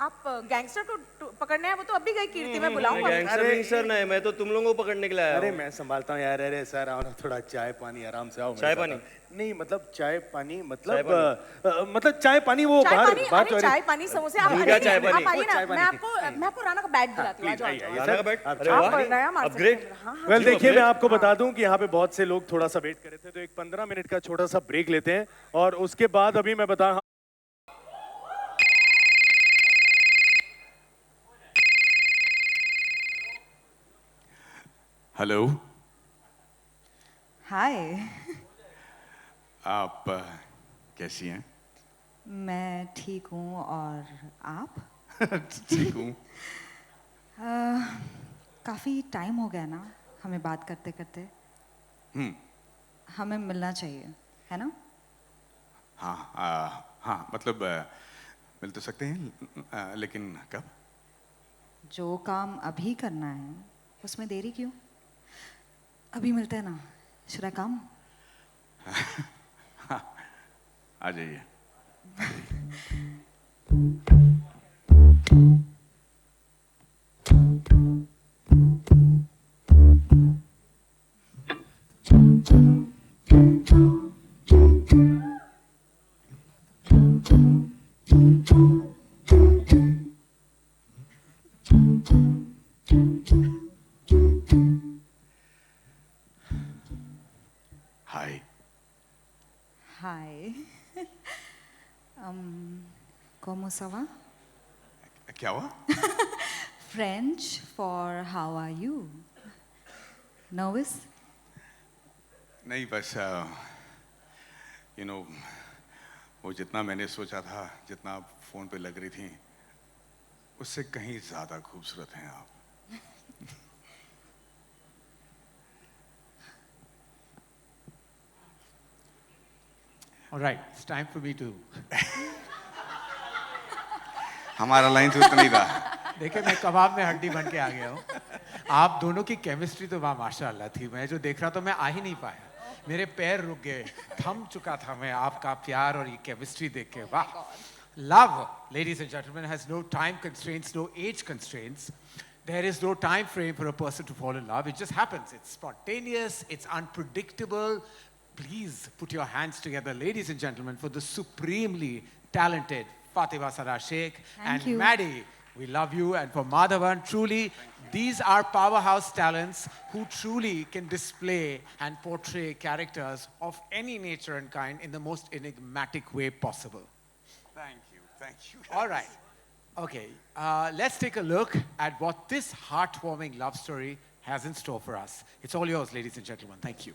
आप गैंगस्टर को पकड़ने हैं, वो तो अभी गई कीर्ति, मैं बुलाऊंगा। गैंगस्टर नहीं, मैं तो तुम लोगों को पकड़ने के लिए आया अरे हूँ। मैं संभालता हूँ यार। अरे सर आओ ना, थोड़ा चाय पानी आराम से आओ। चाय पानी? नहीं मतलब चाय पानी चाय मतलब पानी? मतलब चाय पानी वो चाय बाहर पानी, बाहर अरे चाय पानी समोसे, आप क्या चाय आप पानी? आइए ना, चाय पानी। मैं आपको राणा का बैट दिलाती हूँ। आ जाओ, आ जाओ। राणा का बैट? अरे आप वाह, नया मार सकते अपग्रेड। हैं। हाँ, हाँ। वेल जी, देखिए, मैं अपग्रेड। आपको बता दूं कि यहाँ पे बहुत से लोग थोड़ा सा वेट कर रहे थे, तो एक 15 मिनट का छोटा सा ब्रेक लेते हैं और उसके बाद अभी मैं बता। हेलो। हाय। आप कैसी हैं? मैं ठीक हूँ, और आप? ठीक हूँ। काफ़ी टाइम हो गया ना हमें बात करते करते। हमें मिलना चाहिए, है ना? हाँ हाँ, मतलब मिल तो सकते हैं, लेकिन कब? जो काम अभी करना है उसमें देरी क्यों? अभी मिलते हैं ना। शुड आई कम? आ जाइए। हाय। हाय। ¿Cómo se va? क्या हुआ? French for how are you? Nervous? नहीं, बस यू नो, वो जितना मैंने सोचा था, जितना आप फोन पे लग रही थी, उससे कहीं ज्यादा खूबसूरत हैं आप। All right, it's time for me to. हमारा लाइन तो इतना ही था। देखिए, मैं कबाब में हड्डी बन के आ गया हूँ। आप दोनों की केमिस्ट्री तो वाह माशाल्लाह थी। मैं जो देख रहा था, मैं आ ही नहीं पाया। मेरे पैर रुक गए, थम चुका था मैं आपका प्यार और ये केमिस्ट्री देख के। वाह! Love, ladies and gentlemen, has no time constraints, no age constraints. There is no time frame for a person to fall in love. It just happens. It's spontaneous, it's unpredictable. Please put your hands together, ladies and gentlemen, for the supremely talented Fatima Sarah Sheikh and you. Maddie. We love you. And for Madhavan, truly, these are powerhouse talents who truly can display and portray characters of any nature and kind in the most enigmatic way possible. Thank you, thank you. All right. Okay, let's take a look at what this heartwarming love story has in store for us. It's all yours, ladies and gentlemen. Thank you.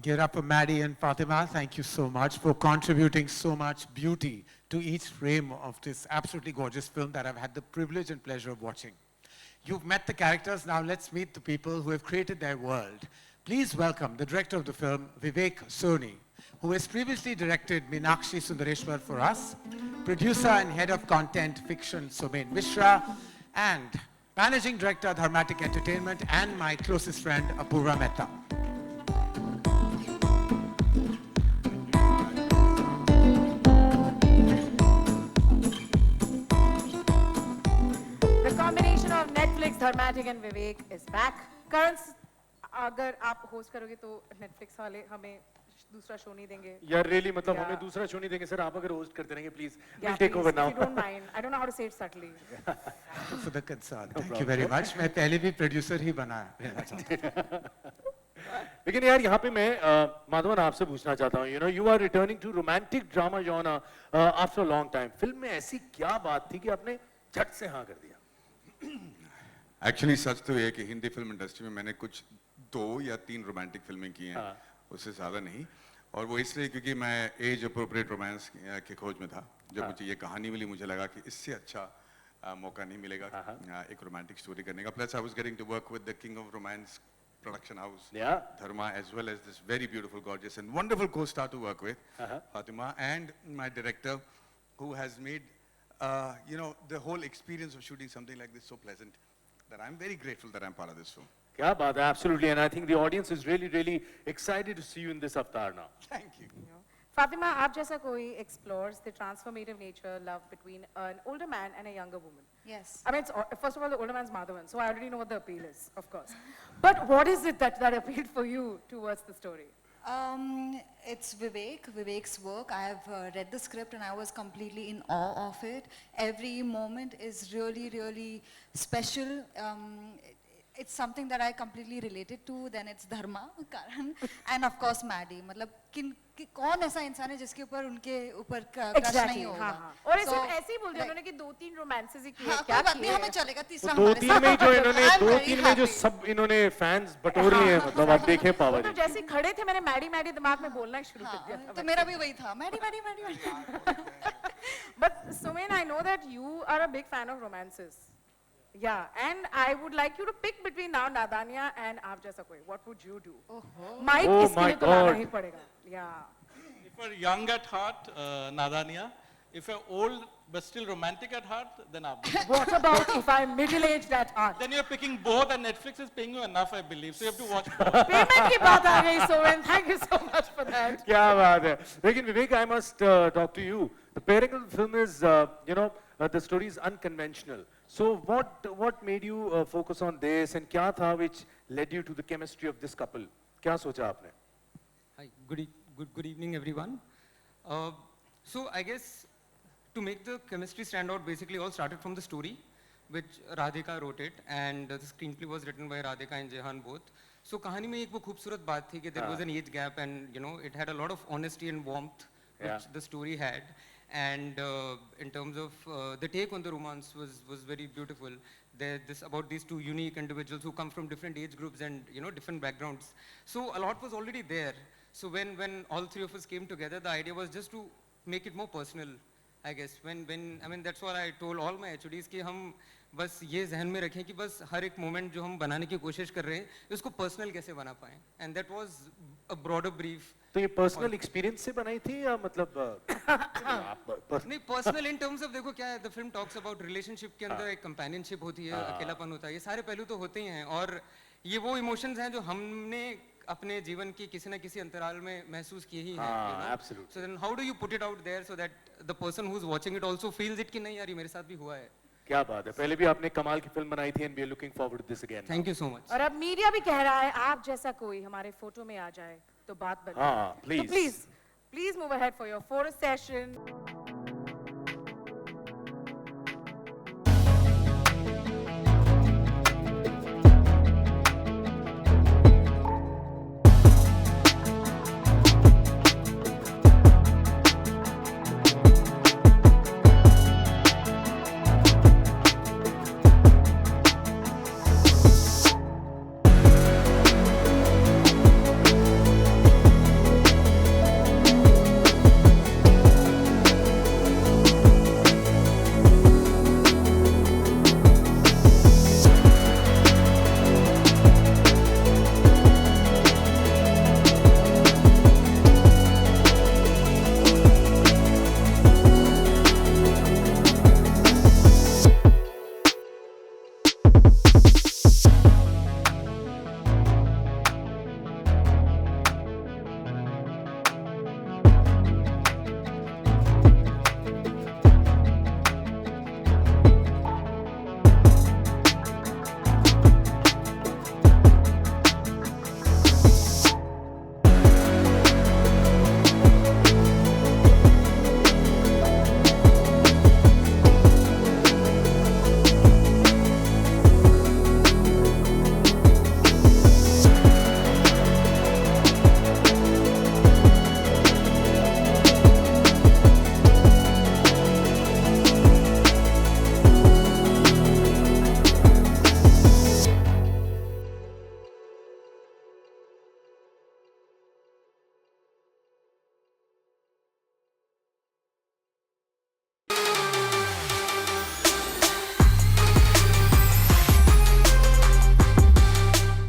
Give it up for Maddie and Fatima. Thank you so much for contributing so much beauty to each frame of this absolutely gorgeous film that I've had the privilege and pleasure of watching. You've met the characters, now let's meet the people who have created their world. Please welcome the director of the film, Vivek Soni, who has previously directed Meenakshi Sundareshwar for us, producer and head of content fiction, Somen Mishra, and managing director, Dharmatic Entertainment, and my closest friend, Apurva Mehta. The combination of Netflix, Dharmatic and Vivek is back. Karan, अगर आप host करोगे तो Netflix वाले हमें दूसरा show नहीं देंगे। यार रियली मतलब Yeah. हमें दूसरा शो नहीं देंगे सर। आप अगर होस्ट करते रहेंगे please, Yeah, will take please, over if you now. don't mind. I don't know how to say it subtly. Thank you for the concern. Thank you very much. मैं पहले भी producer ही रहना चाहता हूँ। लेकिन यार यहाँ पे मैं माधवन आपसे पूछना चाहता हूँ, you are returning to romantic drama genre after a long time. Film में ऐसी क्या बात थी कि आपने झट से हाँ कर दिया? एक्चुअली सच तो ये है कि हिंदी फिल्म इंडस्ट्री में मैंने कुछ 2 या 3 रोमांटिक फिल्में की हैं, उससे ज़्यादा नहीं। और वो इसलिए क्योंकि मैं एज अप्रोप्रिएट रोमांस के खोज में था। जब मुझे ये कहानी मिली, मुझे लगा कि इससे अच्छा मौका नहीं मिलेगा एक रोमांटिक स्टोरी करने का। Plus I was getting to work with the king of romance production house, Dharma, as well as this very beautiful, gorgeous and wonderful co-star to work with, Fatima, and my director, who has made the whole experience of shooting something like this so pleasant, that I'm very grateful that I'm part of this film. क्या बात है, absolutely, and I think the audience is really, really excited to see you in this avatar now. Thank you. Fatima, आप जैसा कोई explores the transformative nature love between an older man and a younger woman. Yes. I mean, first of all, the older man's Madhavan, so I already know what the appeal is, of course. But what is it that appealed for you towards the story? It's Vivek's work. I have read the script and I was completely in awe of it. Every moment is really, really special. It's something that I completely related to. Then it's Dharma, Karan, and of course Maddie. मतलब कौन ऐसा इंसान है जिसके ऊपर उनके ऊपर crush नहीं होगा? हाँ. और ऐसे So, ऐसे ही बोल दिया like- उन्होंने कि 2-3 romances ही किए हाँ, क्या कोई बात नहीं, किए हमें चलेगा तीसरा दो हमारे तीन साथ। में जो इन्होंने I'm दो very तीन में जो happy. सब इन्होंने फैंस बटोर लिए हैं मतलब आप देखें वो पावर तो जैसे ही खड़े थे मैंने मैडी मैडी दिमाग में बोलना ही शुरू कर दिया हाँ, था तो मेरा भी वही था, Maddy Maddy Maddy Maddy. But Sumen, I know that you are a big fan of romances. Yeah, and I would like you to pick between now Nadania and Aap Jaisa Koi. What would you do? Mike Oh इसके my लिए तो लाना God. ही पड़ेगा. Yeah. If you're young at heart, Nadania. If you're old but still romantic at heart, then Abdi. What about if I'm middle-aged at heart? Then you're picking both, and Netflix is paying you enough, I believe. So you have to watch both. Payment की बात आ गई Sumen. Thank you so much for that. क्या बात है लेकिन विवेक I must talk to you. The pairing of the film is the story is unconventional. So what made you focus on this and क्या था which led you to the chemistry of this couple? क्या सोचा आपने? Hi, good evening, everyone. So I guess to make the chemistry stand out, basically all started from the story, which Radhika wrote it, and the screenplay was written by Radhika and Jehan both. So कहानी में एक वो खूबसूरत बात थी कि there was an age gap, and it had a lot of honesty and warmth, which Yeah. the story had. And in terms of the take on the romance was very beautiful. About these two unique individuals who come from different age groups and different backgrounds. So a lot was already there. So when all three of us came together, the idea was just to make it more personal, I guess. I mean that's what I told all my HODs कि हम बस ये ज़हन में रखें कि बस हर एक moment जो हम बनाने की कोशिश कर रहे हैं उसको personal कैसे बना पाएं. And that was a broader brief. तो ये पर्सनल एक्सपीरियंस से बनाई थी या मतलब नहीं पर्सनल इन टर्म्स ऑफ देखो क्या है the film talks about relationship के अंदर एक कंपेनियनशिप होती है अकेलापन होता है ये सारे पहलू तो होते ही हैं और ये वो इमोशंस हैं जो हमने अपने जीवन की किसी न किसी अंतराल में महसूस किए ही हैं absolutely. So then how do you put it out there so that the person who is watching it also feels it कि नहीं यार ये मेरे साथ भी हुआ है क्या बात है पहले भी आपने कमाल की फिल्म बनाई थी and we are looking forward to this again thank you so much और अब मीडिया भी कह रहा है आप जैसा कोई हमारे फोटो में आ जाए तो बात बदले. हाँ, please. So please move ahead for your photo session.